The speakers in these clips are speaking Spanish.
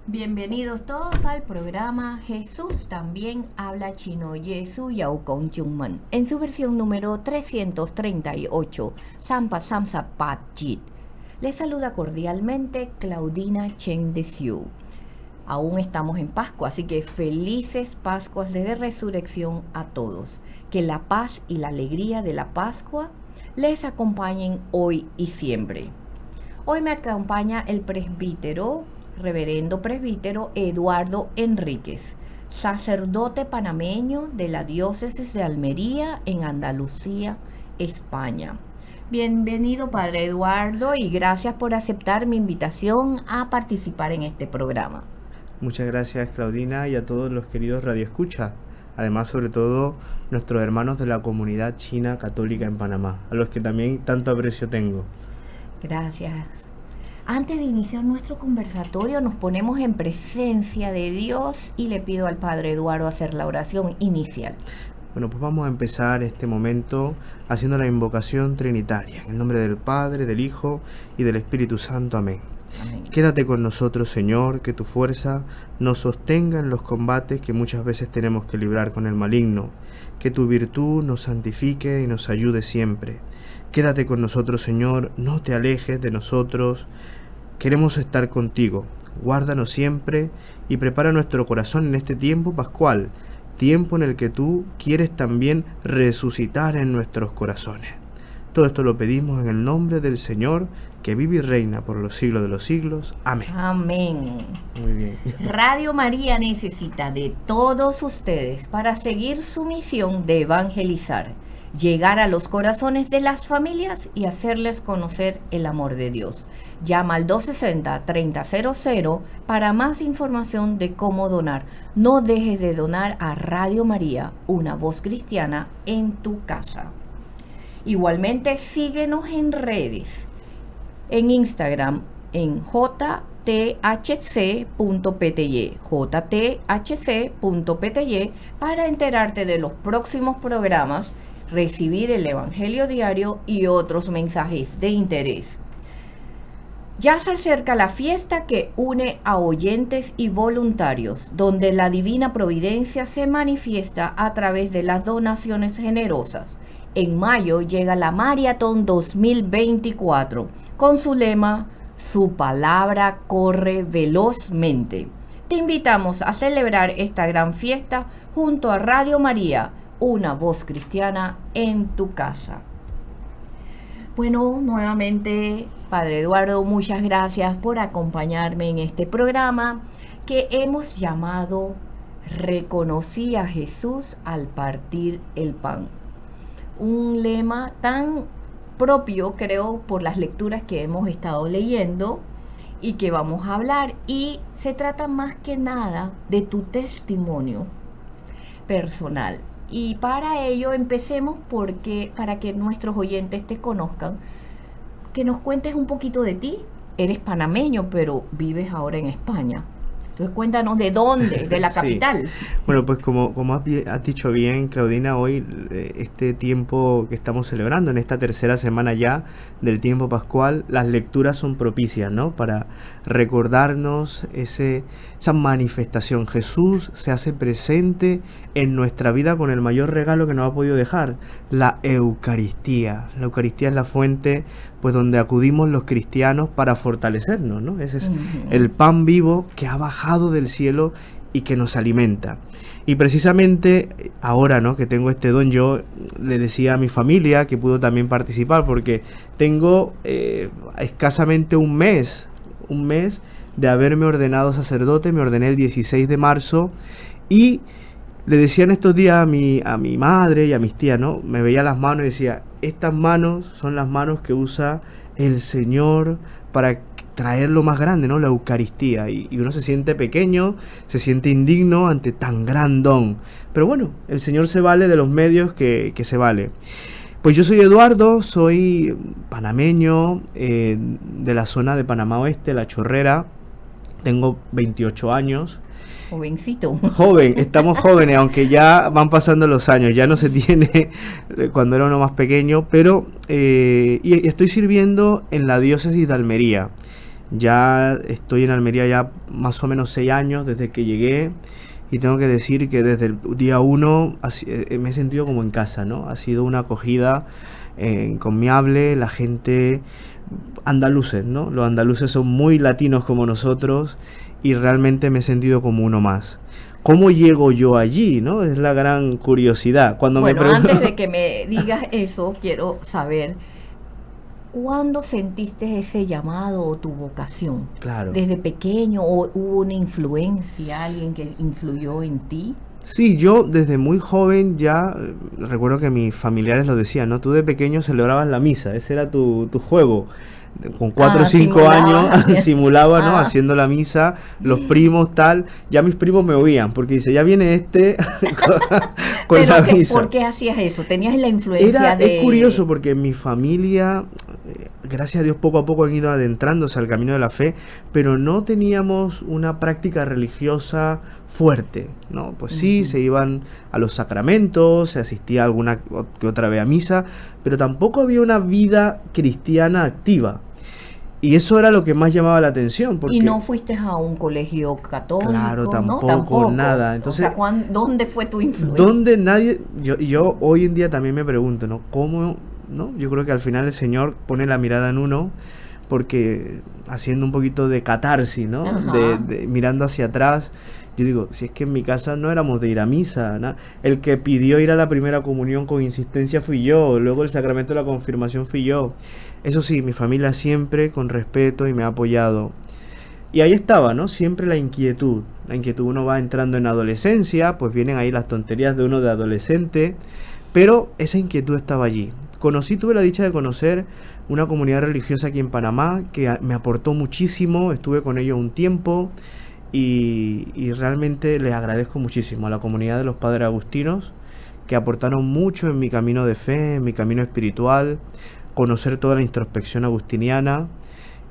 Bienvenidos todos al programa Jesús también habla chino Yesu Yao Gong Jungmen en su versión número 338 Sampa Samsa Pat Jit. Les saluda cordialmente Claudina Chen de Siu. Aún estamos en Pascua, así que felices Pascuas de Resurrección a todos. Que la paz y la alegría de la Pascua les acompañen hoy y siempre. Hoy me acompaña el reverendo presbítero Eduardo Enríquez, sacerdote panameño de la diócesis de Almería en Andalucía, España. Bienvenido, Padre Eduardo, y gracias por aceptar mi invitación a participar en este programa. Muchas gracias, Claudina, y a todos los queridos radioescuchas. Además, sobre todo, nuestros hermanos de la comunidad china católica en Panamá, a los que también tanto aprecio tengo. Gracias. Antes de iniciar nuestro conversatorio, nos ponemos en presencia de Dios y le pido al Padre Eduardo hacer la oración inicial. Bueno, pues vamos a empezar este momento haciendo la invocación trinitaria. En el nombre del Padre, del Hijo y del Espíritu Santo. Amén. Amén. Quédate con nosotros, Señor, que tu fuerza nos sostenga en los combates que muchas veces tenemos que librar con el maligno. Que tu virtud nos santifique y nos ayude siempre. Quédate con nosotros, Señor, no te alejes de nosotros. Queremos estar contigo. Guárdanos siempre y prepara nuestro corazón en este tiempo pascual, tiempo en el que tú quieres también resucitar en nuestros corazones. Todo esto lo pedimos en el nombre del Señor, que vive y reina por los siglos de los siglos. Amén. Amén. Muy bien. Radio María necesita de todos ustedes para seguir su misión de evangelizar, llegar a los corazones de las familias y hacerles conocer el amor de Dios. Llama al 260-3000 para más información de cómo donar. No dejes de donar a Radio María, una voz cristiana en tu casa. Igualmente síguenos en redes, en Instagram, en jthc.pty, para enterarte de los próximos programas, recibir el Evangelio diario y otros mensajes de interés. Ya se acerca la fiesta que une a oyentes y voluntarios, donde la divina providencia se manifiesta a través de las donaciones generosas. En mayo llega la Maratón 2024, con su lema, su palabra corre velozmente. Te invitamos a celebrar esta gran fiesta junto a Radio María, una voz cristiana en tu casa. Bueno, nuevamente, Padre Eduardo, muchas gracias por acompañarme en este programa que hemos llamado Reconocí a Jesús al partir el pan. Un lema tan propio, creo, por las lecturas que hemos estado leyendo y que vamos a hablar. Y se trata más que nada de tu testimonio personal. Y para ello empecemos para que nuestros oyentes te conozcan, que nos cuentes un poquito de ti. Eres panameño, pero vives ahora en España. Entonces cuéntanos de dónde, de la capital. Sí. Bueno, pues como has dicho bien, Claudina, hoy este tiempo que estamos celebrando, en esta tercera semana ya del tiempo pascual, las lecturas son propicias, ¿no? Para recordarnos esa manifestación. Jesús se hace presente en nuestra vida con el mayor regalo que nos ha podido dejar, la Eucaristía. La Eucaristía es la fuente pues donde acudimos los cristianos para fortalecernos, ¿no? Ese es el pan vivo que ha bajado del cielo y que nos alimenta. Y precisamente ahora, ¿no?, que tengo este don, yo le decía a mi familia que pudo también participar, porque tengo escasamente un mes de haberme ordenado sacerdote. Me ordené el 16 de marzo y le decía en estos días a mi madre y a mis tías, ¿no? Me veía las manos y decía, estas manos son las manos que usa el Señor para traer lo más grande, ¿no? La Eucaristía. Y uno se siente pequeño, se siente indigno ante tan gran don. Pero bueno, el Señor se vale de los medios que se vale. Pues yo soy Eduardo, soy panameño, de la zona de Panamá Oeste, La Chorrera. Tengo 28 años. Jovencito. Joven, estamos jóvenes, aunque ya van pasando los años, ya no se tiene cuando era uno más pequeño, pero y estoy sirviendo en la diócesis de Almería. Ya estoy en Almería ya más o menos 6 años desde que llegué, y tengo que decir que desde el día uno me he sentido como en casa, ¿no? Ha sido una acogida encomiable, la gente, andaluces, ¿no? Los andaluces son muy latinos como nosotros, y realmente me he sentido como uno más. ¿Cómo llego yo allí, no? Es la gran curiosidad. Cuando Bueno, me antes pregunto... de que me digas eso, quiero saber, ¿cuándo sentiste ese llamado o tu vocación? Claro. ¿Desde pequeño o hubo una influencia, alguien que influyó en ti? Sí, yo desde muy joven ya, recuerdo que mis familiares lo decían, ¿no? Tú de pequeño celebrabas la misa, ese era tu juego. Con 4 o Ah, 5 años simulabas haciendo. simulaba, ¿no? Ah, Haciendo la misa, los primos, tal. Ya mis primos me oían, porque dice, ya viene este con la pero ¿por misa. qué hacías eso? ¿Tenías la influencia Es curioso de... porque mi familia, gracias a Dios, poco a poco han ido adentrándose al camino de la fe, pero no teníamos una práctica religiosa fuerte, ¿no? Pues sí, Ujú. se iban a los sacramentos, se asistía alguna que otra vez a misa, pero tampoco había una vida cristiana activa. Y eso era lo que más llamaba la atención, Y porque, no fuiste a un colegio claro, católico, ¿no? tampoco, Tampoco. nada. O sea, Entonces, ¿dónde fue tu influencia? donde nadie, yo hoy en día también me pregunto, ¿no? ¿Cómo, no? Yo creo que al final el Señor pone la mirada en uno, porque haciendo un poquito de catarsis, ¿no? Ajá. Mirando hacia atrás, yo digo, si es que en mi casa no éramos de ir a misa, el que pidió ir a la primera comunión con insistencia fui yo, luego el sacramento de la confirmación fui yo. Eso sí, mi familia siempre con respeto y me ha apoyado. Y ahí estaba, ¿no? Siempre la inquietud. La inquietud, uno va entrando en adolescencia, pues vienen ahí las tonterías de uno de adolescente, pero esa inquietud estaba allí. Tuve la dicha de conocer una comunidad religiosa aquí en Panamá que me aportó muchísimo, estuve con ellos un tiempo, y realmente les agradezco muchísimo a la comunidad de los Padres Agustinos, que aportaron mucho en mi camino de fe, en mi camino espiritual, conocer toda la introspección agustiniana,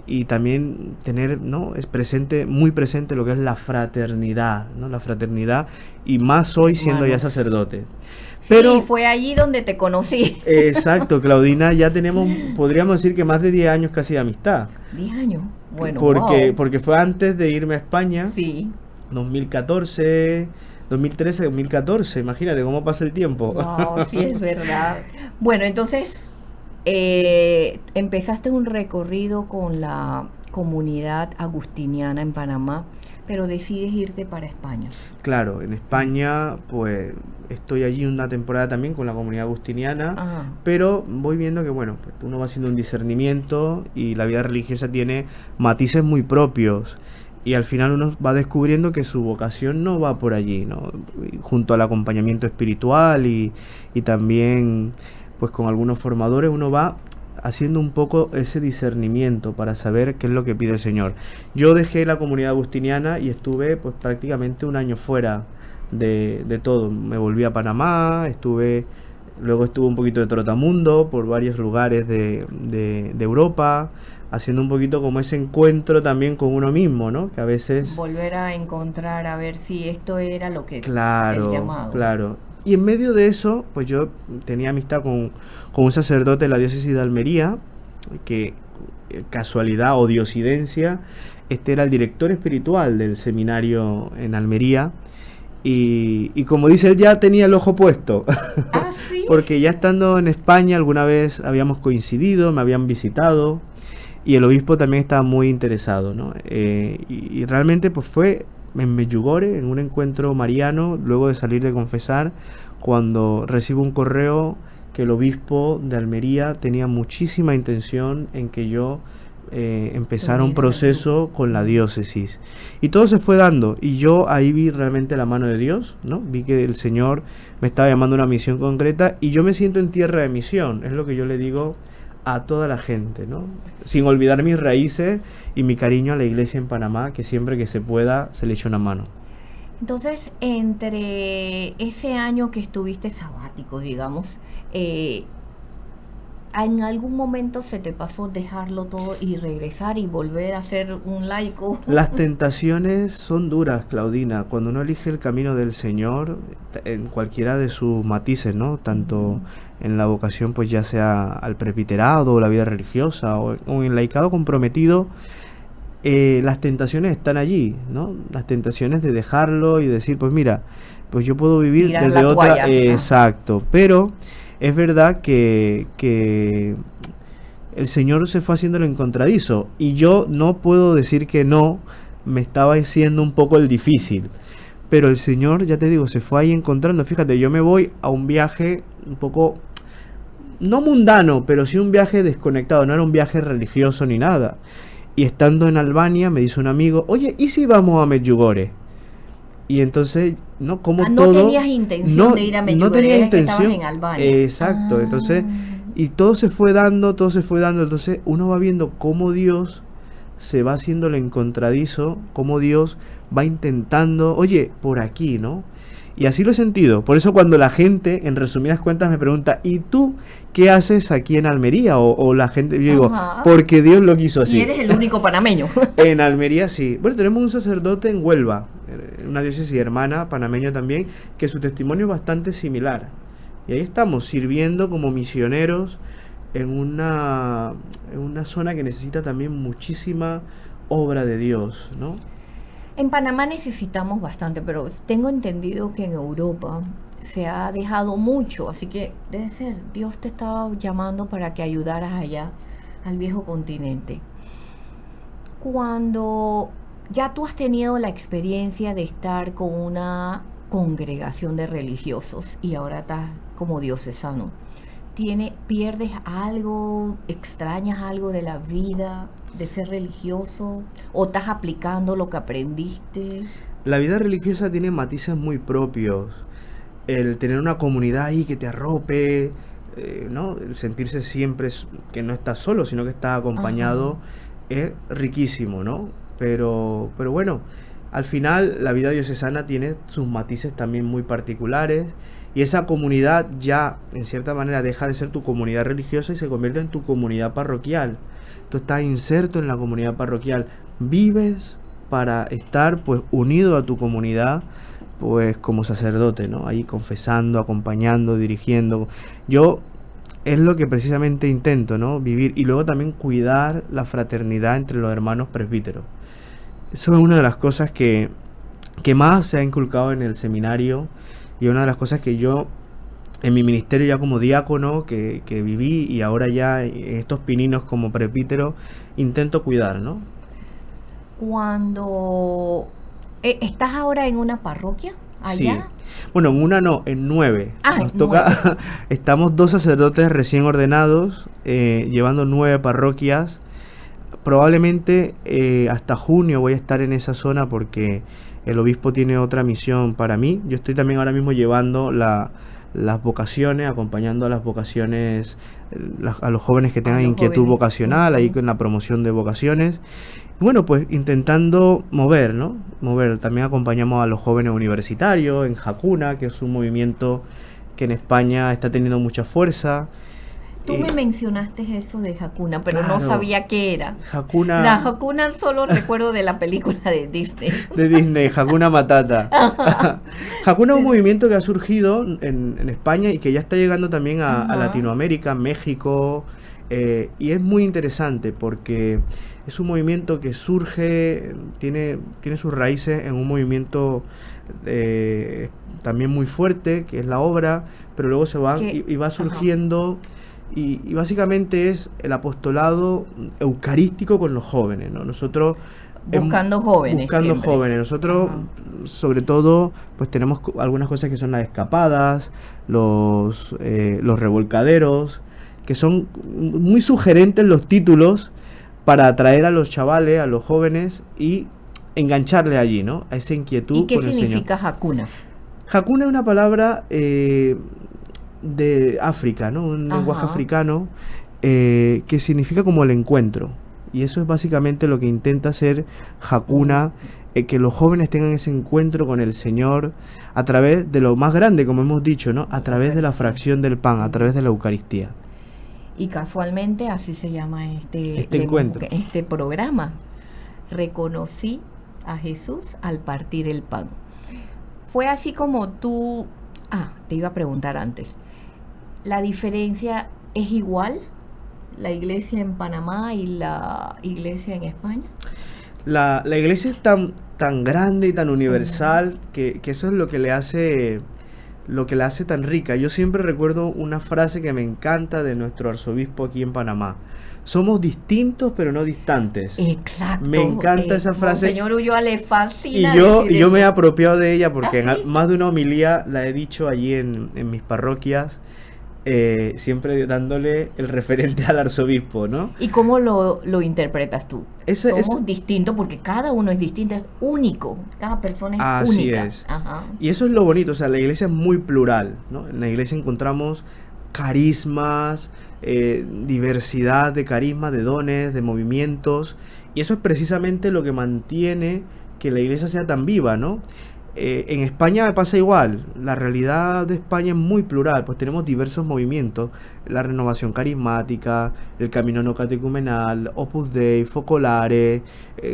y también tener, ¿no? Es presente, muy presente lo que es la fraternidad, ¿no? La fraternidad, y más hoy siendo ya Hermanos. sacerdote. Sí, Pero, fue allí donde te conocí. exacto, Claudina, ya tenemos, podríamos decir que más de 10 años casi de amistad, 10 años. Bueno, porque, wow. porque fue antes de irme a España, Sí. 2014, 2013, 2014, imagínate cómo pasa el tiempo. Wow, sí es verdad. Bueno, entonces empezaste un recorrido con la comunidad agustiniana en Panamá, pero decides irte para España. Claro, en España pues estoy allí una temporada también con la comunidad agustiniana, Ah, pero voy viendo que bueno, pues uno va haciendo un discernimiento, y la vida religiosa tiene matices muy propios, y al final uno va descubriendo que su vocación no va por allí, ¿no? Y junto al acompañamiento espiritual, y también pues con algunos formadores uno va haciendo un poco ese discernimiento para saber qué es lo que pide el Señor. Yo dejé la comunidad agustiniana y estuve pues prácticamente un año fuera de todo. Me volví a Panamá, luego estuve un poquito de trotamundo por varios lugares de Europa, haciendo un poquito como ese encuentro también con uno mismo, ¿no? Que a veces... volver a encontrar, a ver si esto era lo que, el Claro, llamado. claro. Y en medio de eso, pues yo tenía amistad con un sacerdote de la diócesis de Almería, que casualidad o diosidencia, este era el director espiritual del seminario en Almería, y como dice él, ya tenía el ojo puesto, Ah, sí. porque ya estando en España alguna vez habíamos coincidido, me habían visitado, y el obispo también estaba muy interesado, ¿no? Y realmente pues fue en Medjugorje, en un encuentro mariano, luego de salir de confesar, cuando recibo un correo que el obispo de Almería tenía muchísima intención en que yo Te empezara un unieras al grupo. proceso con la Mm. diócesis. Y todo se fue dando, y yo ahí vi realmente la mano de Dios, ¿no? Vi que el Señor me estaba llamando a una misión concreta, y yo me siento en tierra de misión, es lo que yo le digo a toda la gente, ¿no? Sin olvidar mis raíces y mi cariño a la iglesia en Panamá, que siempre que se pueda se le echa una mano. Entonces, entre ese año que estuviste sabático, digamos, ¿en algún momento se te pasó dejarlo todo y regresar y volver a ser un laico? Las tentaciones son duras, Claudina, cuando uno elige el camino del Señor, en cualquiera de sus matices, ¿no? Tanto en la vocación, pues ya sea al presbiterado, o la vida religiosa, o en laicado comprometido, las tentaciones están allí, ¿no? Las tentaciones de dejarlo y decir, pues mira, pues yo puedo vivir Tirar desde la otra... toalla. exacto, pero es verdad que el Señor se fue haciendo lo encontradizo y yo no puedo decir que no, me estaba haciendo un poco el difícil, pero el Señor, ya te digo, se fue ahí encontrando. Fíjate, yo me voy a un viaje un poco, no mundano, pero sí un viaje desconectado, no era un viaje religioso ni nada. Y estando en Albania me dice un amigo, oye, ¿y si vamos a Medjugorje? Y entonces, ¿no? Como No todo... tenías intención de ir a no tenía Medjugorje, que estabas intención. en Albania. Exacto, entonces, y todo se fue dando, entonces uno va viendo cómo Dios se va haciendo el encontradizo, cómo Dios va intentando, oye, por aquí, ¿no? Y así lo he sentido. Por eso cuando la gente, en resumidas cuentas, me pregunta, ¿y tú qué haces aquí en Almería? O la gente, yo digo, Ajá. porque Dios lo quiso así. Y eres el único panameño. En Almería sí. Bueno, tenemos un sacerdote en Huelva, una diócesis hermana, panameño también, que su testimonio es bastante similar. Y ahí estamos, sirviendo como misioneros en una zona que necesita también muchísima obra de Dios, ¿no? En Panamá necesitamos bastante, pero tengo entendido que en Europa se ha dejado mucho, así que debe ser, Dios te estaba llamando para que ayudaras allá al viejo continente. Cuando ya tú has tenido la experiencia de estar con una congregación de religiosos y ahora estás como diocesano, ¿pierdes algo, extrañas algo de la vida de ser religioso o estás aplicando lo que aprendiste? La vida religiosa tiene matices muy propios. El tener una comunidad ahí que te arrope, ¿no? El sentirse siempre que no estás solo, sino que estás acompañado, es riquísimo, ¿no? Pero bueno, al final la vida diocesana tiene sus matices también muy particulares. Y esa comunidad ya, en cierta manera, deja de ser tu comunidad religiosa y se convierte en tu comunidad parroquial. Tú estás inserto en la comunidad parroquial. Vives para estar, pues, unido a tu comunidad, pues, como sacerdote, ¿no? Ahí confesando, acompañando, dirigiendo. Yo es lo que precisamente intento, ¿no? Vivir y luego también cuidar la fraternidad entre los hermanos presbíteros. Eso es una de las cosas que más se ha inculcado en el seminario. Y una de las cosas que yo, en mi ministerio ya como diácono, que viví y ahora ya en estos pininos como presbítero, intento cuidar, ¿no? Cuando estás ahora en una parroquia, allá. Sí. Bueno, en una no, en 9. Nos en toca, estamos 2 sacerdotes recién ordenados, llevando 9 parroquias. Probablemente hasta junio voy a estar en esa zona porque el obispo tiene otra misión para mí. Yo estoy también ahora mismo llevando las vocaciones, acompañando a las vocaciones, a los jóvenes que tengan inquietud vocacional, ahí con la promoción de vocaciones. Y bueno, pues intentando mover, ¿no? Mover. También acompañamos a los jóvenes universitarios en Hakuna, que es un movimiento que en España está teniendo mucha fuerza. Tú me mencionaste eso de Hakuna, pero claro, no sabía qué era. Hakuna, la Hakuna solo recuerdo de la película de Disney. De Disney, Hakuna Matata. Hakuna es un movimiento que ha surgido en España y que ya está llegando también a Latinoamérica, México. Y es muy interesante porque es un movimiento que surge, tiene sus raíces en un movimiento también muy fuerte, que es la obra, pero luego se va y va surgiendo. Y básicamente es el apostolado eucarístico con los jóvenes, ¿no? Nosotros buscando jóvenes. Nosotros, sobre todo, pues tenemos algunas cosas que son las escapadas, los revolcaderos, que son muy sugerentes los títulos para atraer a los chavales, a los jóvenes y engancharle allí, ¿no? A esa inquietud. ¿Y qué significa Hakuna? Hakuna es una palabra de África, ¿no? Un lenguaje africano que significa como el encuentro. Y eso es básicamente lo que intenta hacer Hakuna, que los jóvenes tengan ese encuentro con el Señor a través de lo más grande, como hemos dicho, ¿no? A través de la fracción del pan, a través de la Eucaristía. Y casualmente así se llama este encuentro, este programa. Reconocí a Jesús al partir el pan. Fue así como tú... te iba a preguntar antes. ¿La diferencia es igual? ¿La iglesia en Panamá y la iglesia en España? La iglesia es tan grande y tan universal que eso es lo que la hace tan rica. Yo siempre recuerdo una frase que me encanta de nuestro arzobispo aquí en Panamá. Somos distintos pero no distantes. Exacto. Me encanta esa frase. Señor Ulloa le fascina. Y yo decir me he eso. apropiado de ella porque ¿Ah, sí? más de una homilía la he dicho allí en mis parroquias, siempre dándole el referente al arzobispo, ¿no? ¿Y cómo lo interpretas tú? Ese Somos distintos porque cada uno es distinto, es único. Cada persona es Así única. es. Ajá. Y eso es lo bonito, o sea, la iglesia es muy plural, ¿no? En la iglesia encontramos carismas, diversidad de carismas, de dones, de movimientos, y eso es precisamente lo que mantiene que la iglesia sea tan viva, ¿no? En España me pasa igual, la realidad de España es muy plural, pues tenemos diversos movimientos, la renovación carismática, el camino no catecumenal, Opus Dei, Focolare,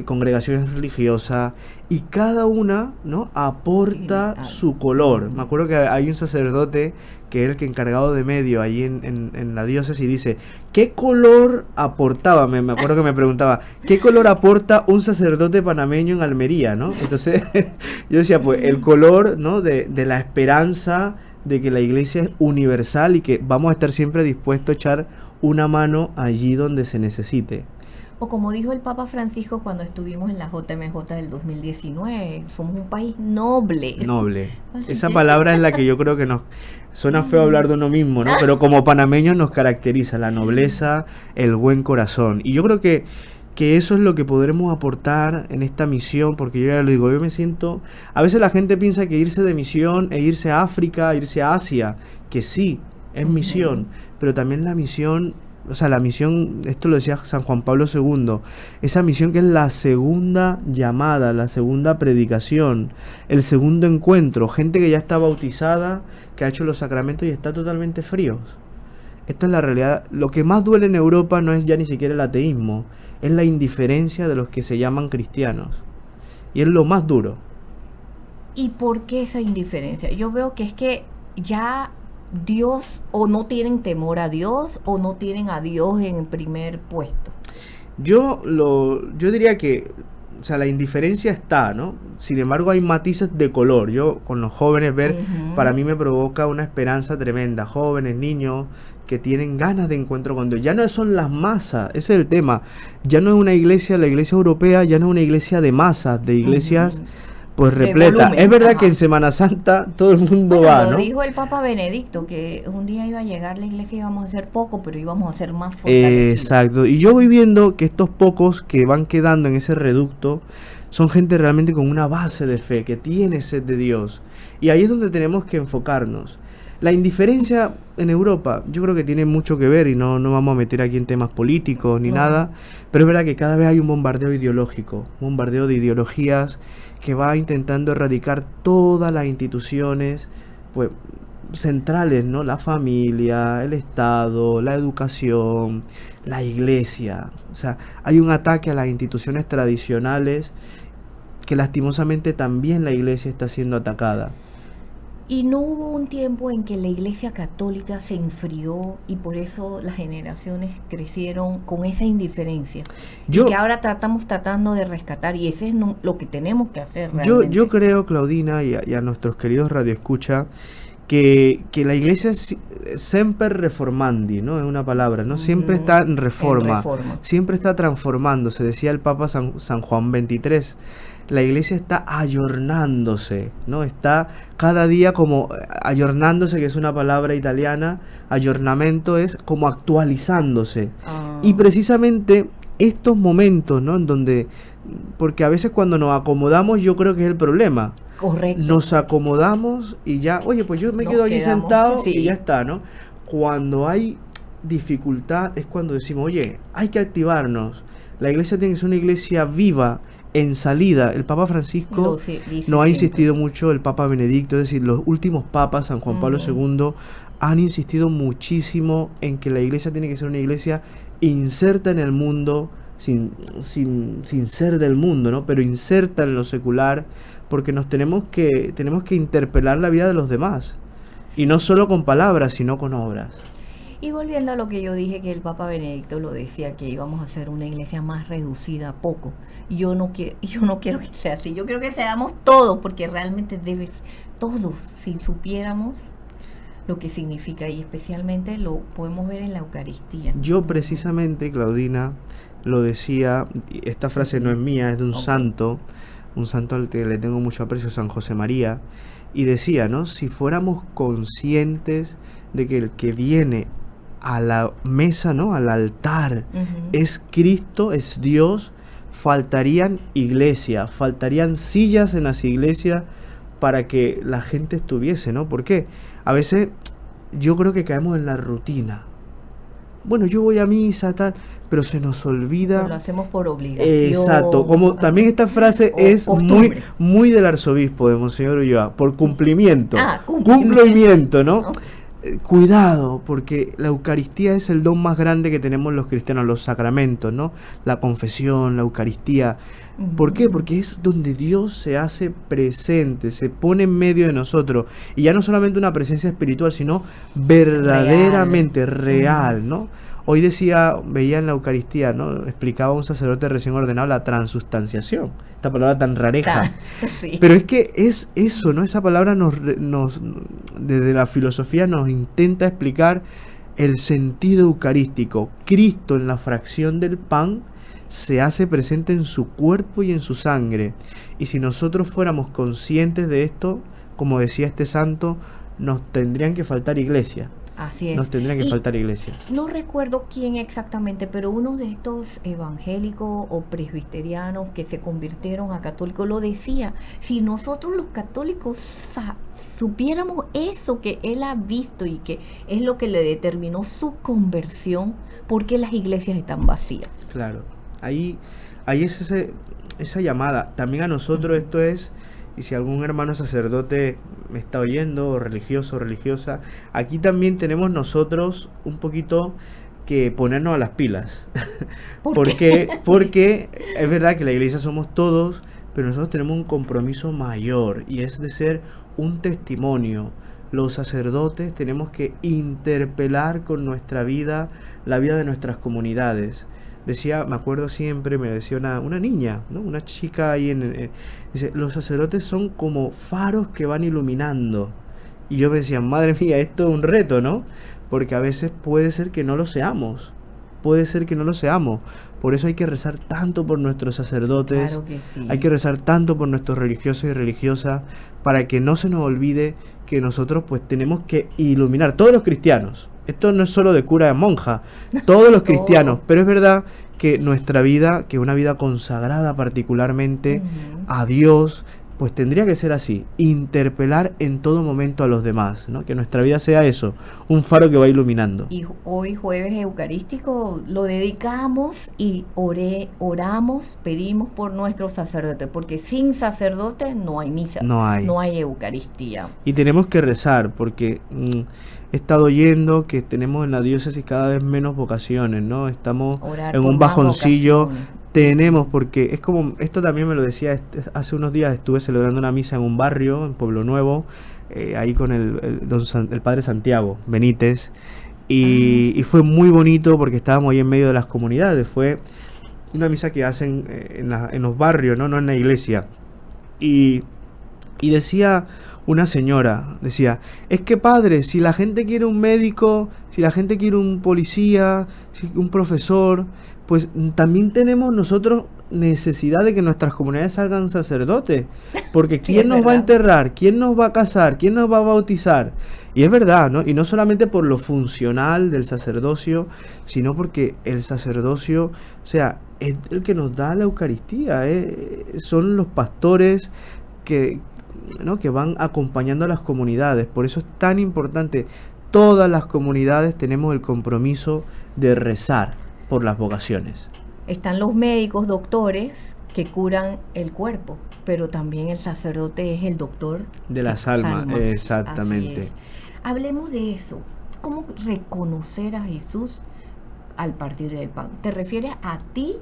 congregaciones religiosas, y cada una, ¿no?, aporta Tiene su algo. color. Me acuerdo que hay un sacerdote que es el que encargado de medio ahí en la diócesis, dice, ¿qué color aportaba? Me acuerdo que me preguntaba, ¿qué color aporta un sacerdote panameño en Almería, ¿no? Entonces yo decía, pues el color, ¿no?, de la esperanza de que la iglesia es universal y que vamos a estar siempre dispuestos a echar una mano allí donde se necesite. O como dijo el Papa Francisco cuando estuvimos en la JMJ del 2019, somos un país noble. Noble. Así Esa que- palabra es la que yo creo que nos suena feo hablar de uno mismo, ¿no? Pero como panameños nos caracteriza la nobleza, el buen corazón. Y yo creo que eso es lo que podremos aportar en esta misión, porque yo ya lo digo, yo me siento... A veces la gente piensa que irse de misión es irse a África, irse a Asia, que sí, es misión, pero también la misión... O sea, la misión, esto lo decía San Juan Pablo II, esa misión que es la segunda llamada, la segunda predicación, el segundo encuentro, gente que ya está bautizada, que ha hecho los sacramentos y está totalmente fríos. Esto es la realidad. Lo que más duele en Europa no es ya ni siquiera el ateísmo, es la indiferencia de los que se llaman cristianos. Y es lo más duro. ¿Y por qué esa indiferencia? Yo veo que es que ya Dios, o no tienen temor a Dios, o no tienen a Dios en el primer puesto. Yo diría que, o sea, la indiferencia está, ¿no? Sin embargo, hay matices de color. Yo, con los jóvenes, ver, Ujú. para mí me provoca una esperanza tremenda. Jóvenes, niños, que tienen ganas de encuentro con Dios. Ya no son las masas, ese es el tema. Ya no es una iglesia, la iglesia europea, ya no es una iglesia de masas, de iglesias, Ujú. pues De repleta. volumen, Es verdad ajá. que en Semana Santa todo el mundo Bueno, va, lo ¿no? dijo el Papa Benedicto, que un día iba a llegar la iglesia y íbamos a ser poco, pero íbamos a ser más fortalecidos. Exacto. Y yo voy viendo que estos pocos que van quedando en ese reducto son gente realmente con una base de fe, que tiene sed de Dios. Y ahí es donde tenemos que enfocarnos. La indiferencia en Europa, yo creo que tiene mucho que ver, y no vamos a meter aquí en temas políticos ni No. nada, pero es verdad que cada vez hay un bombardeo ideológico, un bombardeo de ideologías que va intentando erradicar todas las instituciones, pues, centrales, ¿no? La familia, el Estado, la educación, la iglesia. O sea, hay un ataque a las instituciones tradicionales que lastimosamente también la iglesia está siendo atacada. Y no hubo un tiempo en que la iglesia católica se enfrió y por eso las generaciones crecieron con esa indiferencia. Yo- Y que ahora estamos tratando de rescatar, y ese es lo que tenemos que hacer Yo realmente. creo, Claudina, y a nuestros queridos radioescucha, que la iglesia es semper reformandi, ¿no? Es una palabra, ¿no? Siempre Ujú. está en reforma, En reforma. siempre está transformándose, decía el Papa San Juan XXIII. La iglesia está ayornándose, ¿no? Está cada día como ayornándose, que es una palabra italiana. Ayornamento es como actualizándose. Ah. Y precisamente estos momentos, ¿no? En donde, porque a veces cuando nos acomodamos, yo creo que es el problema. Correcto. Nos acomodamos y ya, oye, pues yo me Nos quedo aquí quedamos, sentado y sí. ya está, ¿no? Cuando hay dificultad es cuando decimos, oye, hay que activarnos. La iglesia tiene que ser una iglesia viva, en salida. El Papa Francisco Dice nos ha siempre. insistido mucho, el Papa Benedicto, es decir, los últimos papas, San Juan Pablo Ujú. II, han insistido muchísimo en que la iglesia tiene que ser una iglesia inserta en el mundo, sin ser del mundo, ¿no? Pero inserta en lo secular, porque tenemos que interpelar la vida de los demás. Y no solo con palabras, sino con obras. Y volviendo a lo que yo dije, que el Papa Benedicto lo decía, que íbamos a hacer una iglesia más reducida a poco. Yo no quiero que sea así. Yo creo que seamos todos, porque realmente todos, si supiéramos lo que significa, y especialmente lo podemos ver en la Eucaristía. Yo precisamente, Claudina, lo decía, esta frase no es mía, es de un santo al que le tengo mucho aprecio, San José María, y decía, ¿no? Si fuéramos conscientes de que el que viene a la mesa, ¿no? Al altar, es Cristo, es Dios, faltarían iglesias, faltarían sillas en las iglesias para que la gente estuviese, ¿no? ¿Por qué? A veces yo creo que caemos en la rutina. Bueno, yo voy a misa, tal, pero se nos olvida. Pero lo hacemos por obligación. Exacto, como también esta frase es muy del arzobispo de Monseñor Ulloa, por cumplimiento. Cumplimiento, ¿no? Cuidado, porque la Eucaristía es el don más grande que tenemos los cristianos, los sacramentos, ¿no? La confesión, la Eucaristía. ¿Por qué? Porque es donde Dios se hace presente, se pone en medio de nosotros. Y ya no solamente una presencia espiritual, sino verdaderamente real, ¿no? Hoy veía en la Eucaristía, ¿no? Explicaba un sacerdote recién ordenado la transustanciación. Esta palabra tan rareja. Sí. Pero es que es eso, ¿no? Esa palabra desde la filosofía nos intenta explicar el sentido eucarístico. Cristo en la fracción del pan se hace presente en su cuerpo y en su sangre. Y si nosotros fuéramos conscientes de esto, como decía este santo, nos tendrían que faltar iglesias. Así es. Nos tendrían que faltar iglesias. No recuerdo quién exactamente, pero uno de estos evangélicos o presbiterianos que se convirtieron a católicos lo decía. Si nosotros los católicos supiéramos eso que él ha visto y que es lo que le determinó su conversión, ¿por qué las iglesias están vacías? Claro. Ahí es esa llamada. También a nosotros esto es, y si algún hermano sacerdote me está oyendo, o religioso o religiosa, aquí también tenemos nosotros un poquito que ponernos a las pilas. ¿Por qué? Porque es verdad que la iglesia somos todos, pero nosotros tenemos un compromiso mayor, y es de ser un testimonio. Los sacerdotes tenemos que interpelar con nuestra vida la vida de nuestras comunidades. Me acuerdo siempre, me decía una niña, ¿no? Una chica ahí dice, los sacerdotes son como faros que van iluminando. Y yo me decía, madre mía, esto es un reto, ¿no? Porque a veces puede ser que no lo seamos. Por eso hay que rezar tanto por nuestros sacerdotes. Claro que sí. Hay que rezar tanto por nuestros religiosos y religiosas, para que no se nos olvide que nosotros pues tenemos que iluminar, todos los cristianos. Esto no es solo de cura de monja, todos los cristianos, pero es verdad que nuestra vida, que una vida consagrada particularmente a Dios, pues tendría que ser así, interpelar en todo momento a los demás, ¿no? Que nuestra vida sea eso, un faro que va iluminando. Y hoy jueves eucarístico lo dedicamos y oramos, pedimos por nuestros sacerdotes, porque sin sacerdotes no hay misa, no hay Eucaristía. Y tenemos que rezar, porque he estado oyendo que tenemos en la diócesis cada vez menos vocaciones, ¿no? Estamos en un bajoncillo. Tenemos, porque es como, esto también me lo decía, hace unos días estuve celebrando una misa en un barrio, en Pueblo Nuevo, ahí con el padre Santiago Benítez, y fue muy bonito porque estábamos ahí en medio de las comunidades. Fue una misa que hacen en los barrios, no en la iglesia, y decía una señora, es que padre, si la gente quiere un médico, si la gente quiere un policía, un profesor, pues también tenemos nosotros necesidad de que nuestras comunidades salgan sacerdotes, porque ¿quién nos va a enterrar? ¿Quién nos va a casar? ¿Quién nos va a bautizar? Y es verdad, ¿no? Y no solamente por lo funcional del sacerdocio, sino porque el sacerdocio, o sea, es el que nos da la Eucaristía, son los pastores que van acompañando a las comunidades. Por eso es tan importante. Todas las comunidades tenemos el compromiso de rezar por las vocaciones. Están los médicos, doctores, que curan el cuerpo, pero también el sacerdote es el doctor de las almas. Exactamente. Hablemos de eso. ¿Cómo reconocer a Jesús al partir del pan? ¿Te refieres a ti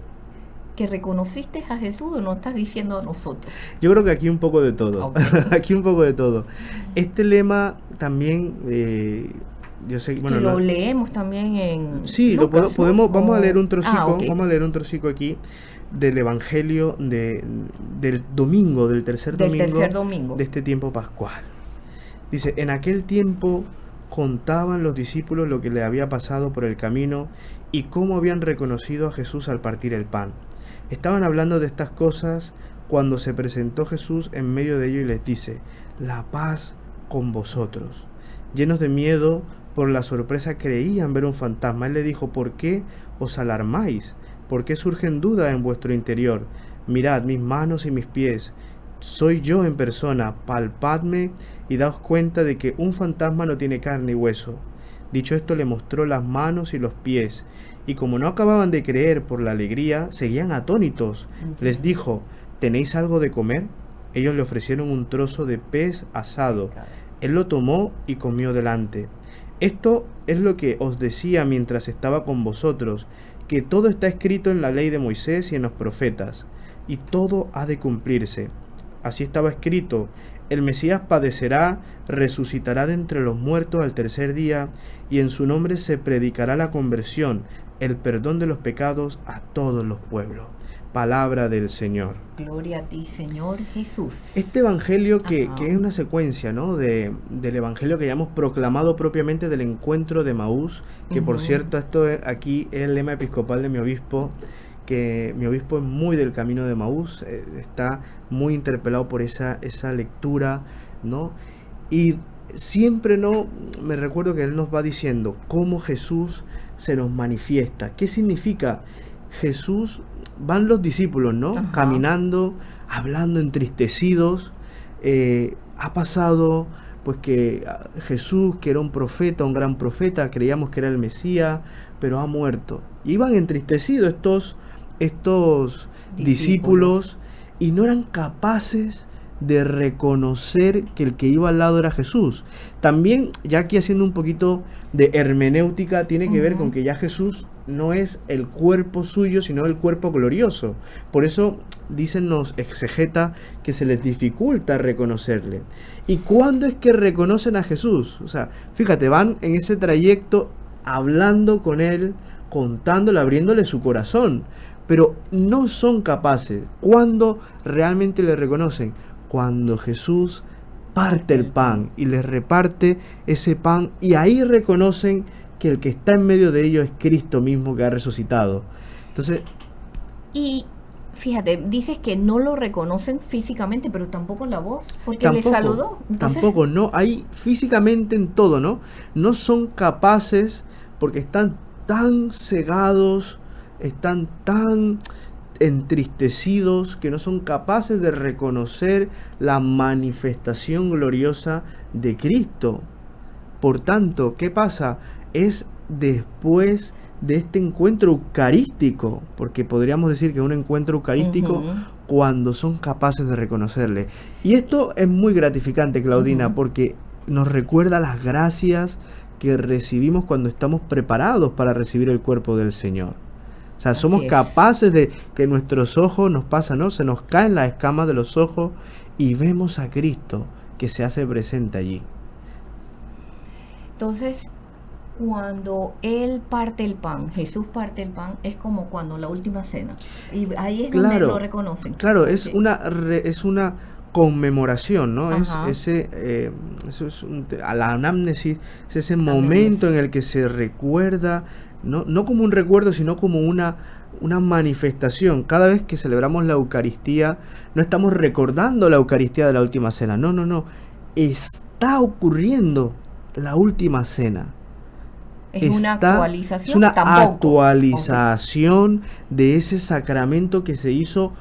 que reconociste a Jesús o no estás diciendo a nosotros? Yo creo que aquí un poco de todo. Okay. Aquí un poco de todo. Este lema también yo sé, Que bueno, lo leemos también en sí, Lucas, ¿no? podemos, vamos a leer un Ah, trocico, ok. vamos a leer un trocico aquí del Evangelio del domingo, del tercer Del tercer domingo domingo. de este tiempo pascual. Dice, en aquel tiempo contaban los discípulos lo que le había pasado por el camino y cómo habían reconocido a Jesús al partir el pan. Estaban hablando de estas cosas cuando se presentó Jesús en medio de ellos y les dice, la paz con vosotros. Llenos de miedo por la sorpresa creían ver un fantasma. Él le dijo, ¿por qué os alarmáis? ¿Por qué surgen dudas en vuestro interior? Mirad mis manos y mis pies. Soy yo en persona, palpadme y daos cuenta de que un fantasma no tiene carne y hueso. Dicho esto, le mostró las manos y los pies, y como no acababan de creer por la alegría, seguían atónitos. Les dijo, ¿tenéis algo de comer? Ellos le ofrecieron un trozo de pez asado. Él lo tomó y comió delante. Esto es lo que os decía mientras estaba con vosotros, que todo está escrito en la ley de Moisés y en los profetas, y todo ha de cumplirse. Así estaba escrito, el Mesías padecerá, resucitará de entre los muertos al tercer día, y en su nombre se predicará la conversión, el perdón de los pecados a todos los pueblos. Palabra del Señor. Gloria a ti, Señor Jesús. Este evangelio que Ajá. es una secuencia, ¿no? del evangelio que ya hemos proclamado propiamente del encuentro de Emaús, que por Ujú. cierto, aquí es el lema episcopal de mi obispo, que mi obispo es muy del camino de Emaús, está muy interpelado por esa lectura, ¿no? Y siempre, ¿no? Me recuerdo que él nos va diciendo cómo Jesús se nos manifiesta. ¿Qué significa? Jesús, van los discípulos, ¿no? Ajá. Caminando, hablando entristecidos. Ha pasado, pues que Jesús, que era un profeta, un gran profeta, creíamos que era el Mesías, pero ha muerto. Iban entristecidos estos discípulos y no eran capaces de reconocer que el que iba al lado era Jesús. También, ya aquí haciendo un poquito de hermenéutica, tiene que ver con que ya Jesús no es el cuerpo suyo, sino el cuerpo glorioso. Por eso dicen los exegetas que se les dificulta reconocerle. ¿Y cuándo es que reconocen a Jesús? O sea, fíjate, van en ese trayecto hablando con él, contándole, abriéndole su corazón, pero no son capaces. ¿Cuándo realmente le reconocen? Cuando Jesús parte el pan y les reparte ese pan, y ahí reconocen que el que está en medio de ellos es Cristo mismo que ha resucitado. Entonces, y fíjate, dices que no lo reconocen físicamente, pero tampoco la voz, porque le tampoco, saludó. Entonces, tampoco, no, hay físicamente en todo, ¿no? No son capaces porque están tan cegados, están tan entristecidos que no son capaces de reconocer la manifestación gloriosa de Cristo. Por tanto, ¿qué pasa? Es después de este encuentro eucarístico, porque podríamos decir que es un encuentro eucarístico cuando son capaces de reconocerle. Y esto es muy gratificante, Claudina, porque nos recuerda las gracias que recibimos cuando estamos preparados para recibir el cuerpo del Señor. O sea, somos capaces de que nuestros ojos nos pasan, ¿no? Se nos caen las escamas de los ojos y vemos a Cristo que se hace presente allí. Entonces, cuando Él parte el pan, Jesús parte el pan, es como cuando la última cena. Y ahí es donde lo reconocen. Claro, es una conmemoración, ¿no? Ajá. Eso es a la anamnesis, es ese momento en el que se recuerda, no como un recuerdo, sino como una manifestación. Cada vez que celebramos la Eucaristía, no estamos recordando la Eucaristía de la última cena, no. Está ocurriendo la última cena. Es una actualización. Es una actualización de ese sacramento que se hizo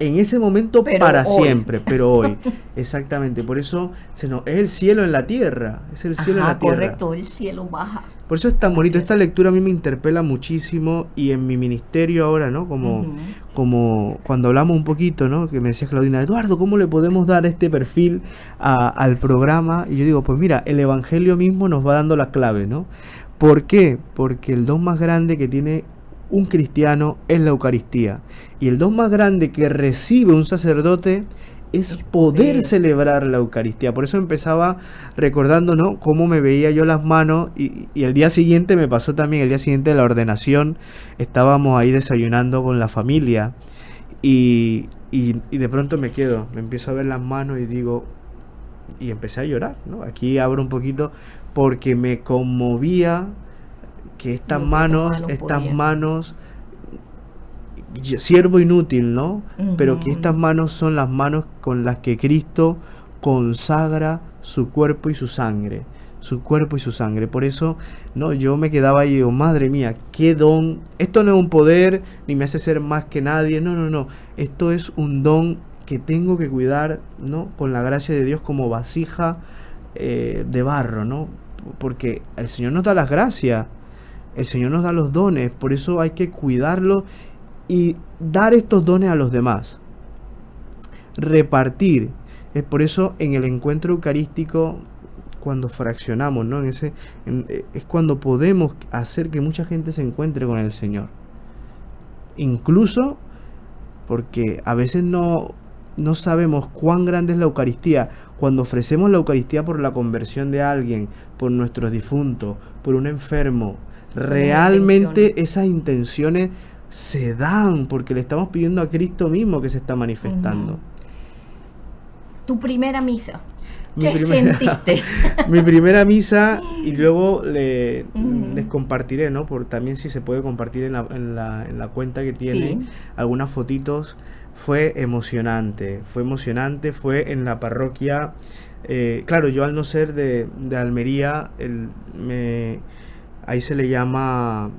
en ese momento, pero para hoy. Siempre, pero hoy. Exactamente, por eso es el cielo en la tierra, es el cielo en la tierra. Correcto, el cielo baja. Por eso es tan bonito, esta lectura a mí me interpela muchísimo, y en mi ministerio ahora, ¿no? Como cuando hablamos un poquito, ¿no? Que me decía Claudina, Eduardo, ¿cómo le podemos dar este perfil al programa? Y yo digo, pues mira, el Evangelio mismo nos va dando la clave, ¿no? ¿Por qué? Porque el don más grande que tiene un cristiano es la Eucaristía. Y el don más grande que recibe un sacerdote es poder celebrar la Eucaristía. Por eso empezaba recordando, ¿no?, cómo me veía yo las manos, y el día siguiente me pasó también, el día siguiente de la ordenación, estábamos ahí desayunando con la familia, y de pronto me empiezo a ver las manos y digo, y empecé a llorar, ¿no? Aquí abro un poquito, porque me conmovía que estas manos, siervo inútil, ¿no? Pero que estas manos son las manos con las que Cristo consagra su cuerpo y su sangre. Su cuerpo y su sangre. Por eso, ¿no?, yo me quedaba ahí y digo, madre mía, qué don. Esto no es un poder, ni me hace ser más que nadie. No. Esto es un don que tengo que cuidar, ¿no?, con la gracia de Dios, como vasija de barro, ¿no? Porque el Señor nos da las gracias. El Señor nos da los dones. Por eso hay que cuidarlo y dar estos dones a los demás, repartir. Es por eso en el encuentro eucarístico, cuando fraccionamos, ¿no?, es cuando podemos hacer que mucha gente se encuentre con el Señor. Incluso porque a veces no sabemos cuán grande es la Eucaristía. Cuando ofrecemos la Eucaristía por la conversión de alguien, por nuestros difuntos, por un enfermo, realmente esas intenciones se dan, porque le estamos pidiendo a Cristo mismo que se está manifestando. Tu primera misa, ¿qué sentiste? Mi primera misa, y luego les compartiré, ¿no?, también si se puede compartir en la cuenta que tiene, algunas fotitos. Fue emocionante, fue en la parroquia. Claro, yo al no ser de Almería, ahí se le llama,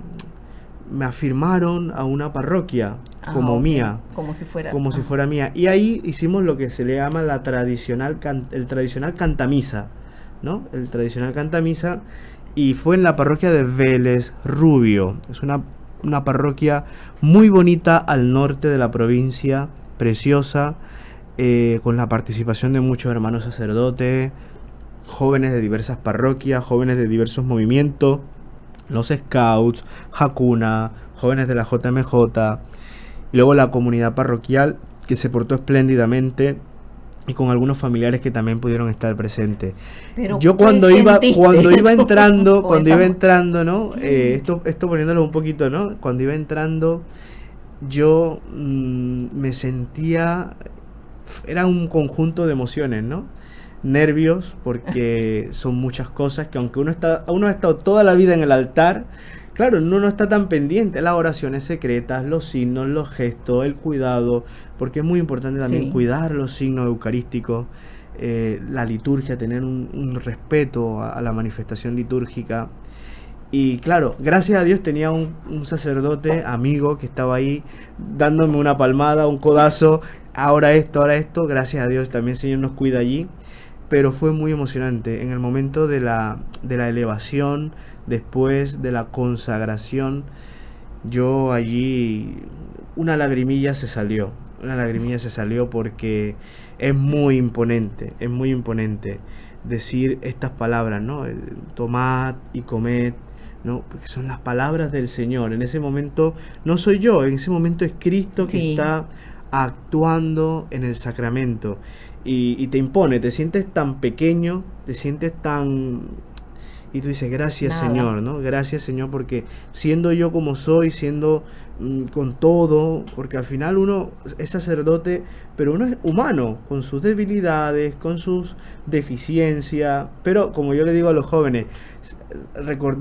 me afirmaron a una parroquia como mía, como si fuera mía, y ahí hicimos lo que se le llama el tradicional cantamisa, ¿no? El tradicional cantamisa, y fue en la parroquia de Vélez Rubio. Es una parroquia muy bonita al norte de la provincia, preciosa, con la participación de muchos hermanos sacerdotes, jóvenes de diversas parroquias, jóvenes de diversos movimientos, los Scouts, Hakuna, jóvenes de la JMJ, y luego la comunidad parroquial, que se portó espléndidamente, y con algunos familiares que también pudieron estar presentes. Pero yo cuando iba entrando, ¿no? Esto poniéndolo un poquito, ¿no? Cuando iba entrando, yo me sentía, era un conjunto de emociones, ¿no? Nervios, porque son muchas cosas que aunque uno ha estado toda la vida en el altar, claro, uno no está tan pendiente. Las oraciones secretas, los signos, los gestos, el cuidado, porque es muy importante también cuidar los signos eucarísticos, la liturgia, tener un respeto a la manifestación litúrgica. Y claro, gracias a Dios tenía un sacerdote amigo que estaba ahí dándome una palmada, un codazo, ahora esto, gracias a Dios también el Señor nos cuida allí. Pero fue muy emocionante en el momento de la elevación, después de la consagración. Yo allí, una lagrimilla se salió porque es muy imponente decir estas palabras, ¿no? Tomad y comed, ¿no? Porque son las palabras del Señor. En ese momento no soy yo, en ese momento es Cristo que está actuando en el sacramento. Y te impone, te sientes tan pequeño, te sientes tan... Y tú dices, gracias Señor, ¿no? Gracias Señor, porque siendo yo como soy, siendo con todo, porque al final uno es sacerdote, pero uno es humano, con sus debilidades, con sus deficiencias. Pero como yo le digo a los jóvenes,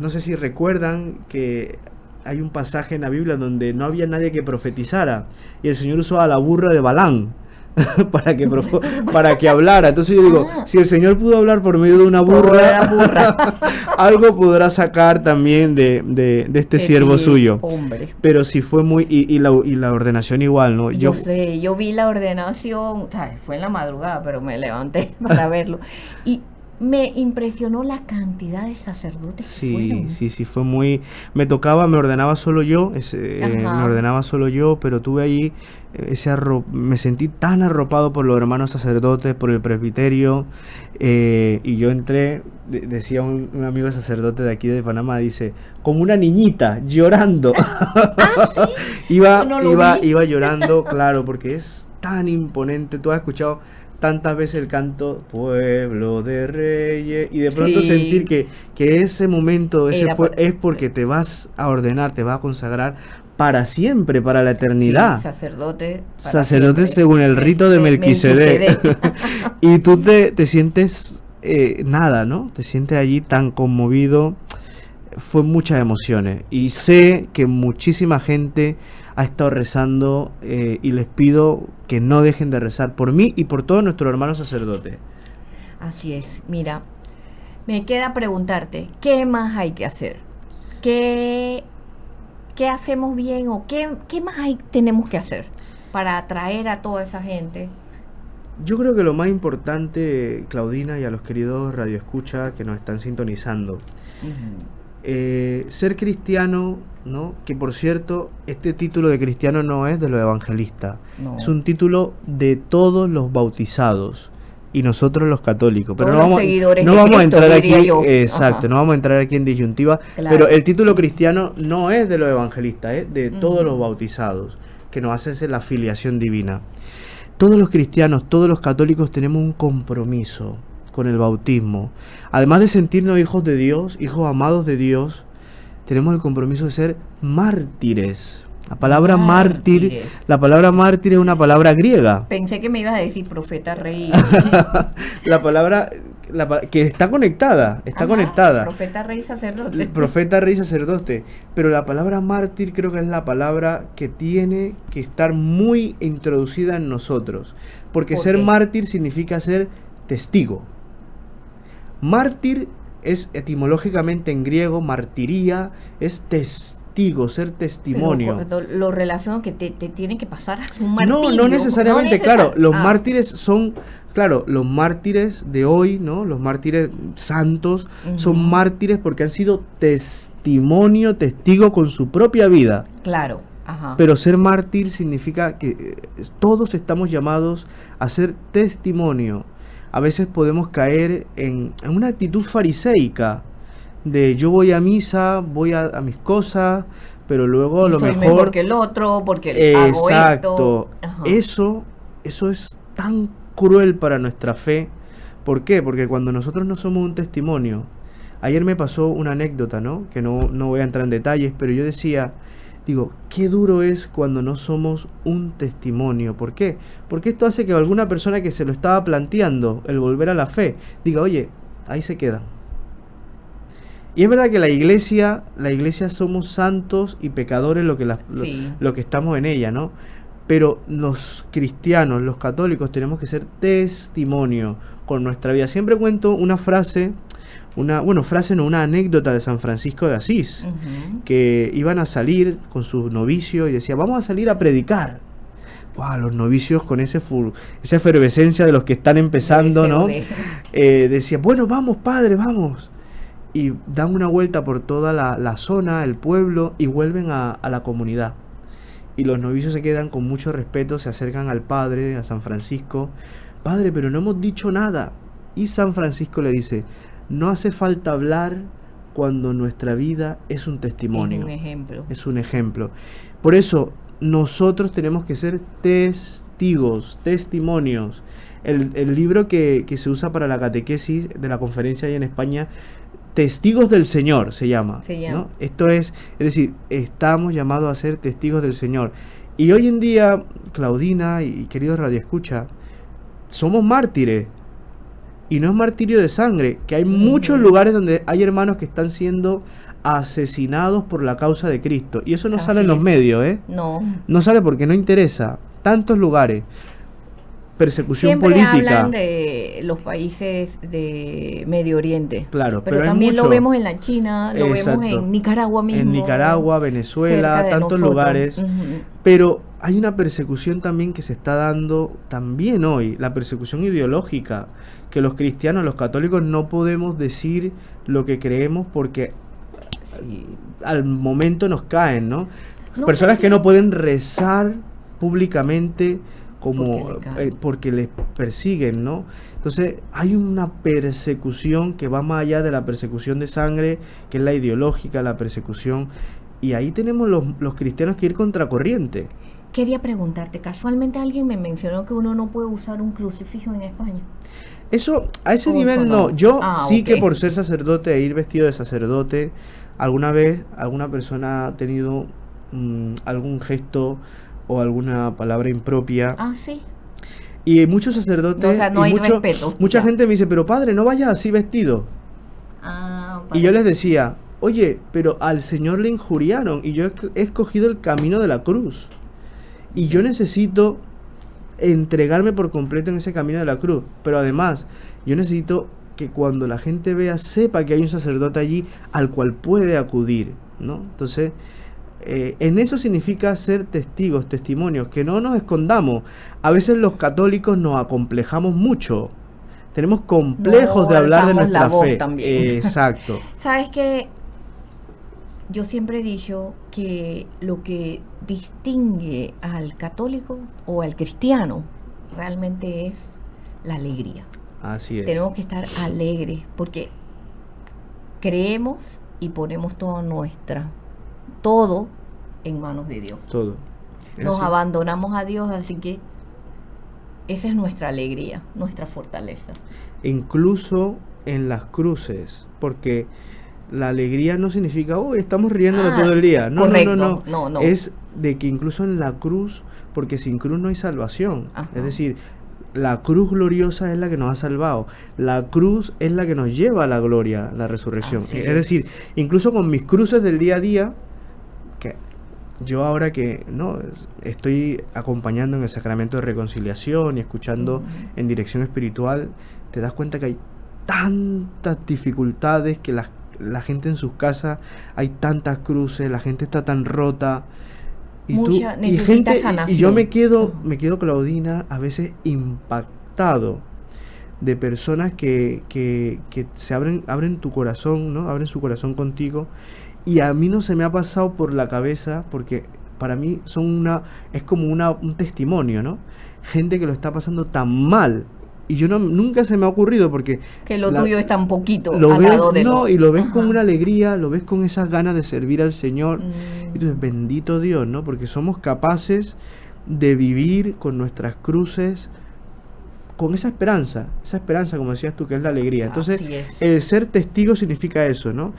no sé si recuerdan que hay un pasaje en la Biblia donde no había nadie que profetizara, y el Señor usó a la burra de Balaam para que hablara. Entonces yo digo, si el Señor pudo hablar por medio de una burra, algo podrá sacar también de este siervo suyo. Hombre. Pero sí fue muy... Y la ordenación igual, ¿no? Yo vi la ordenación, o sea, fue en la madrugada, pero me levanté para verlo. Y me impresionó la cantidad de sacerdotes que fueron. Sí, fue muy... me ordenaba solo yo, pero tuve ahí me sentí tan arropado por los hermanos sacerdotes, por el presbiterio, y yo entré, decía un amigo sacerdote de aquí de Panamá, dice, como una niñita, llorando. ¿Sí? iba llorando, claro, porque es tan imponente. Tú has escuchado tantas veces el canto pueblo de reyes, y de pronto Sí. sentir que ese momento Era es porque te vas a ordenar, te vas a consagrar para siempre, para la eternidad. Sí, sacerdote. para Sacerdote siempre. según el rito de Melquisedec. Melquisedec. Y tú te sientes nada, ¿no? Te sientes allí tan conmovido. Fue muchas emociones. Y sé que muchísima gente ha estado rezando, y les pido que no dejen de rezar por mí y por todos nuestros hermanos sacerdotes. Así es. Mira, me queda preguntarte, ¿qué más hay que hacer? ¿Qué hacemos bien o qué más tenemos que hacer para atraer a toda esa gente? Yo creo que lo más importante, Claudina, y a los queridos radioescuchas que nos están sintonizando, ser cristiano, ¿no? Que por cierto, este título de cristiano no es de los evangelistas, No. es un título de todos los bautizados y nosotros los católicos. Pero Todos los seguidores no de vamos a Cristo, entrar diría aquí, yo. exacto, Ajá. no vamos a entrar aquí en disyuntiva, Claro. pero el título cristiano no es de los evangelistas, es de todos Ujú. los bautizados, que nos hacen ser la filiación divina. Todos los cristianos, todos los católicos tenemos un compromiso con el bautismo. Además de sentirnos hijos de Dios, hijos amados de Dios, tenemos el compromiso de ser mártires. La palabra mártir, la palabra mártir es una palabra griega. Pensé que me ibas a decir profeta, rey. La palabra que está conectada, está Ajá, conectada. Profeta, rey, sacerdote. El profeta, rey, sacerdote. Pero la palabra mártir creo que es la palabra que tiene que estar muy introducida en nosotros. Porque ¿Por ser qué? mártir significa ser testigo. Mártir es etimológicamente en griego, martiría, es testigo, ser testimonio. Pero lo relaciono que te tienen que pasar un No, martirio. no necesariamente, claro, los Ah, mártires son, claro, los mártires de hoy, ¿no? Los mártires santos son Ujú. mártires porque han sido testimonio, testigo con su propia vida. Claro, ajá. Pero ser mártir significa que todos estamos llamados a ser testimonio. A veces podemos caer en una actitud fariseica de yo voy a misa, voy a mis cosas, pero luego a Y lo soy mejor... mejor que el otro, porque hago Exacto. esto. Ajá. Eso es tan cruel para nuestra fe. ¿Por qué? Porque cuando nosotros no somos un testimonio, ayer me pasó una anécdota, ¿no? Que no voy a entrar en detalles, pero yo decía, digo, qué duro es cuando no somos un testimonio. ¿Por qué? Porque esto hace que alguna persona que se lo estaba planteando, el volver a la fe, diga, oye, ahí se quedan. Y es verdad que la iglesia somos santos y pecadores Sí. lo que estamos en ella, ¿no? Pero los cristianos, los católicos, tenemos que ser testimonio con nuestra vida. Siempre cuento una frase, una anécdota de San Francisco de Asís, Ujú. que iban a salir con sus novicios y decía, vamos a salir a predicar. Wow, los novicios con esa efervescencia de los que están empezando, Deseo ¿no? de- Decía, bueno, vamos, padre, vamos. Y dan una vuelta por toda la zona, el pueblo, y vuelven a la comunidad. Y los novicios se quedan con mucho respeto, se acercan al padre, a San Francisco. Padre, pero no hemos dicho nada. Y San Francisco le dice, no hace falta hablar cuando nuestra vida es un testimonio. Es un ejemplo. Es un ejemplo. Por eso, nosotros tenemos que ser testigos, testimonios. El libro que se usa para la catequesis de la conferencia ahí en España, Testigos del Señor se llama. Se llama. ¿no? Esto es decir, estamos llamados a ser testigos del Señor. Y hoy en día, Claudina y queridos radioescucha, somos mártires. Y no es martirio de sangre, que hay muchos lugares donde hay hermanos que están siendo asesinados por la causa de Cristo. Y eso no Así sale en los es. medios, ¿eh? No. No sale porque no interesa. Tantos lugares. Persecución Siempre política. hablan de los países de Medio Oriente. Claro, Pero pero hay también lo mucho. vemos en la China, lo Exacto. vemos en Nicaragua mismo. En Nicaragua, cerca Venezuela, de tantos nosotros. lugares. Ujú. Pero hay una persecución también que se está dando también hoy, la persecución ideológica, que los cristianos, los católicos no podemos decir lo que creemos porque Sí. al momento nos caen, ¿no? No Personas sé que si- no pueden rezar públicamente como Porque le caen. porque les persiguen, ¿no? Entonces hay una persecución que va más allá de la persecución de sangre, que es la ideológica, la persecución, y ahí tenemos los cristianos que ir contracorriente. quería preguntarte, casualmente alguien me mencionó que uno no puede usar un crucifijo en España. Eso, a ese ¿Cómo nivel eso no. no? Yo sí Ok. que por ser sacerdote e ir vestido de sacerdote, alguna vez alguna persona ha tenido algún gesto o alguna palabra impropia. Ah, sí. Y muchos No, o sacerdotes sea, no y hay respeto. mucha Ya. gente me dice, pero padre, no vayas así vestido. Ah, Y yo les decía, oye, pero al Señor le injuriaron y yo he escogido el camino de la cruz. Y yo necesito entregarme por completo en ese camino de la cruz. Pero además, yo necesito que cuando la gente vea, sepa que hay un sacerdote allí al cual puede acudir, ¿no? Entonces, en eso significa ser testigos, testimonios, que no nos escondamos. A veces los católicos nos acomplejamos mucho. Tenemos complejos No de hablar de alzamos la nuestra voz fe. también. Exacto. ¿Sabes qué? Yo siempre he dicho que lo que distingue al católico o al cristiano realmente es la alegría. Así es. Tenemos que estar alegres porque creemos y ponemos todo en manos de Dios. Todo. Es Nos así. abandonamos a Dios, así que esa es nuestra alegría, nuestra fortaleza. Incluso en las cruces, porque la alegría no significa, oh, estamos riéndonos todo el día. No, correcto. no. Es de que incluso en la cruz, porque sin cruz no hay salvación. Ajá. Es decir, la cruz gloriosa es la que nos ha salvado. La cruz es la que nos lleva a la gloria, la resurrección. Así Es decir, incluso con mis cruces del día a día, que yo ahora que no estoy acompañando en el sacramento de reconciliación y escuchando en dirección espiritual, te das cuenta que hay tantas dificultades, que la gente en sus casas hay tantas cruces, la gente está tan rota. Y necesita sanación. Y yo me quedo, Claudina, a veces impactado de personas que se abren tu corazón, ¿no? Abren su corazón contigo. Y a mí no se me ha pasado por la cabeza, porque para mí es como un testimonio, ¿no? Gente que lo está pasando tan mal. Y yo nunca se me ha ocurrido, porque que lo tuyo está un poquito lo al ves, lado de no, y lo ves Ajá. con una alegría, lo ves con esas ganas de servir al Señor. Y tú dices, bendito Dios, ¿no? Porque somos capaces de vivir con nuestras cruces, con esa esperanza, como decías tú, que es la alegría. Entonces, el ser testigo significa eso, ¿no?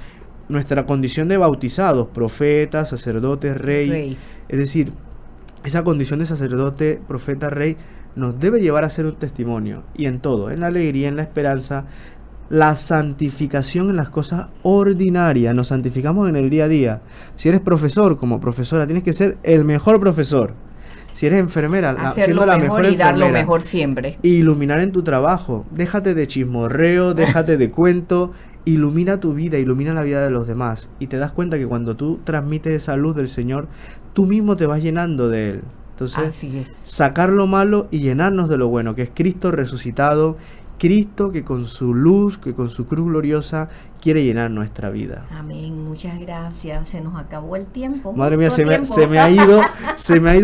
Nuestra condición de bautizados, profetas, sacerdotes, rey. Es decir, esa condición de sacerdote, profeta, rey, nos debe llevar a ser un testimonio. Y en todo, en la alegría, en la esperanza, la santificación en las cosas ordinarias. Nos santificamos en el día a día. Si eres profesor, como profesora, tienes que ser el mejor profesor. Si eres enfermera, siendo la mejor y dar lo enfermera. mejor siempre. Iluminar en tu trabajo. Déjate de chismorreo, déjate de cuento. Ilumina tu vida, ilumina la vida de los demás. Y te das cuenta que cuando tú transmites esa luz del Señor, tú mismo te vas llenando de Él. Entonces, sacar lo malo y llenarnos de lo bueno, que es Cristo resucitado, Cristo que con su luz, que con su cruz gloriosa quiere llenar nuestra vida. Amén, muchas gracias. Se nos acabó el tiempo. Madre mía, se me ha ido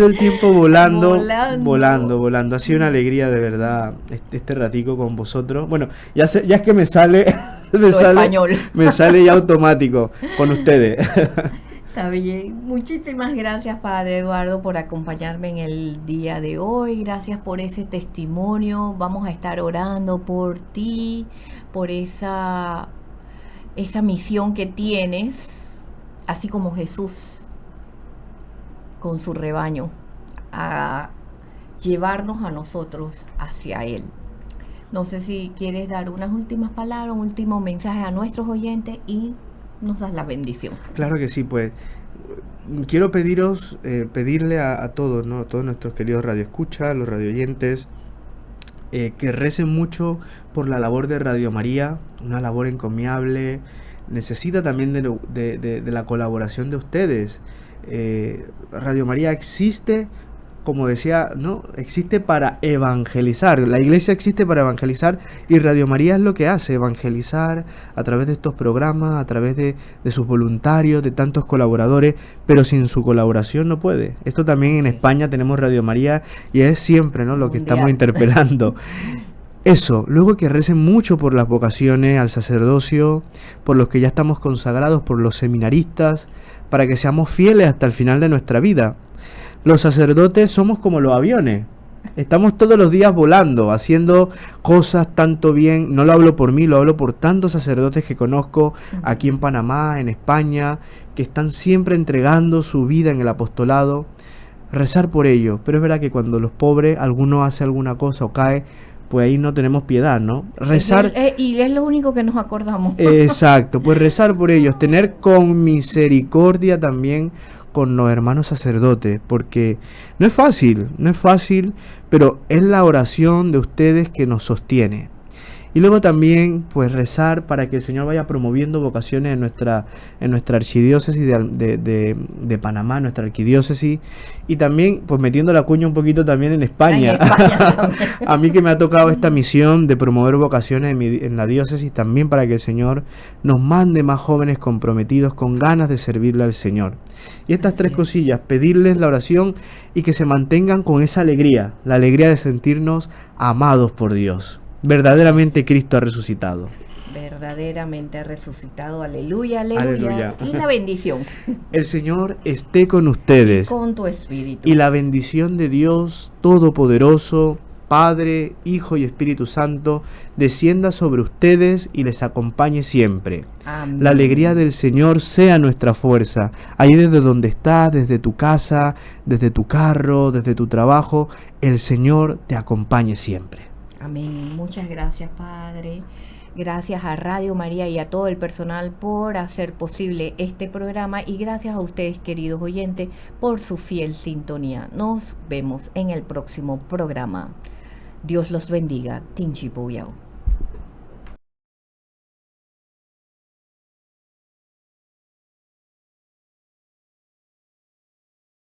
el tiempo volando. Ha sido una alegría de verdad este ratico con vosotros. Bueno, ya es que me sale ya automático con ustedes. Está bien. Muchísimas gracias, Padre Eduardo, por acompañarme en el día de hoy. Gracias por ese testimonio. Vamos a estar orando por ti, por esa misión que tienes, así como Jesús con su rebaño, a llevarnos a nosotros hacia Él. No sé si quieres dar unas últimas palabras, un último mensaje a nuestros oyentes y nos das la bendición. Claro que sí, pues quiero pedirle a todos, ¿no? A todos nuestros queridos radioescuchas, los radioyentes, que recen mucho por la labor de Radio María, una labor encomiable. Necesita también de la colaboración de ustedes. Radio María existe, como decía, ¿no? Existe para evangelizar. La iglesia existe para evangelizar y Radio María es lo que hace, evangelizar a través de estos programas, a través de sus voluntarios, de tantos colaboradores, pero sin su colaboración no puede. Esto también en España tenemos Radio María y es siempre, ¿no? Lo que estamos interpelando. Eso, luego que recen mucho por las vocaciones al sacerdocio, por los que ya estamos consagrados, por los seminaristas, para que seamos fieles hasta el final de nuestra vida. Los sacerdotes somos como los aviones. Estamos todos los días volando, haciendo cosas tanto bien. No lo hablo por mí, lo hablo por tantos sacerdotes que conozco aquí en Panamá, en España, que están siempre entregando su vida en el apostolado. Rezar por ellos. Pero es verdad que cuando los pobres, alguno hace alguna cosa o cae, pues ahí no tenemos piedad, ¿no? Rezar. Y es lo único que nos acordamos. Exacto, pues rezar por ellos, tener con misericordia también con los hermanos sacerdotes, porque no es fácil, pero es la oración de ustedes que nos sostiene. Y luego también, pues rezar para que el Señor vaya promoviendo vocaciones en nuestra archidiócesis de Panamá, nuestra arquidiócesis, y también, pues metiendo la cuña un poquito también en España. En España también. A mí que me ha tocado esta misión de promover vocaciones en la diócesis, también para que el Señor nos mande más jóvenes comprometidos con ganas de servirle al Señor. Y estas tres cosillas, pedirles la oración y que se mantengan con esa alegría, la alegría de sentirnos amados por Dios. Verdaderamente Cristo ha resucitado. Verdaderamente ha resucitado, aleluya, aleluya. Aleluya. Y la bendición. El Señor esté con ustedes. Con tu espíritu. Y la bendición de Dios Todopoderoso, Padre, Hijo y Espíritu Santo, descienda sobre ustedes y les acompañe siempre. Amén. La alegría del Señor sea nuestra fuerza. Ahí desde donde estás, desde tu casa, desde tu carro, desde tu trabajo, el Señor te acompañe siempre. Amén. Muchas gracias, Padre. Gracias a Radio María y a todo el personal por hacer posible este programa y gracias a ustedes, queridos oyentes, por su fiel sintonía. Nos vemos en el próximo programa. Dios los bendiga. Tinchi Puyao.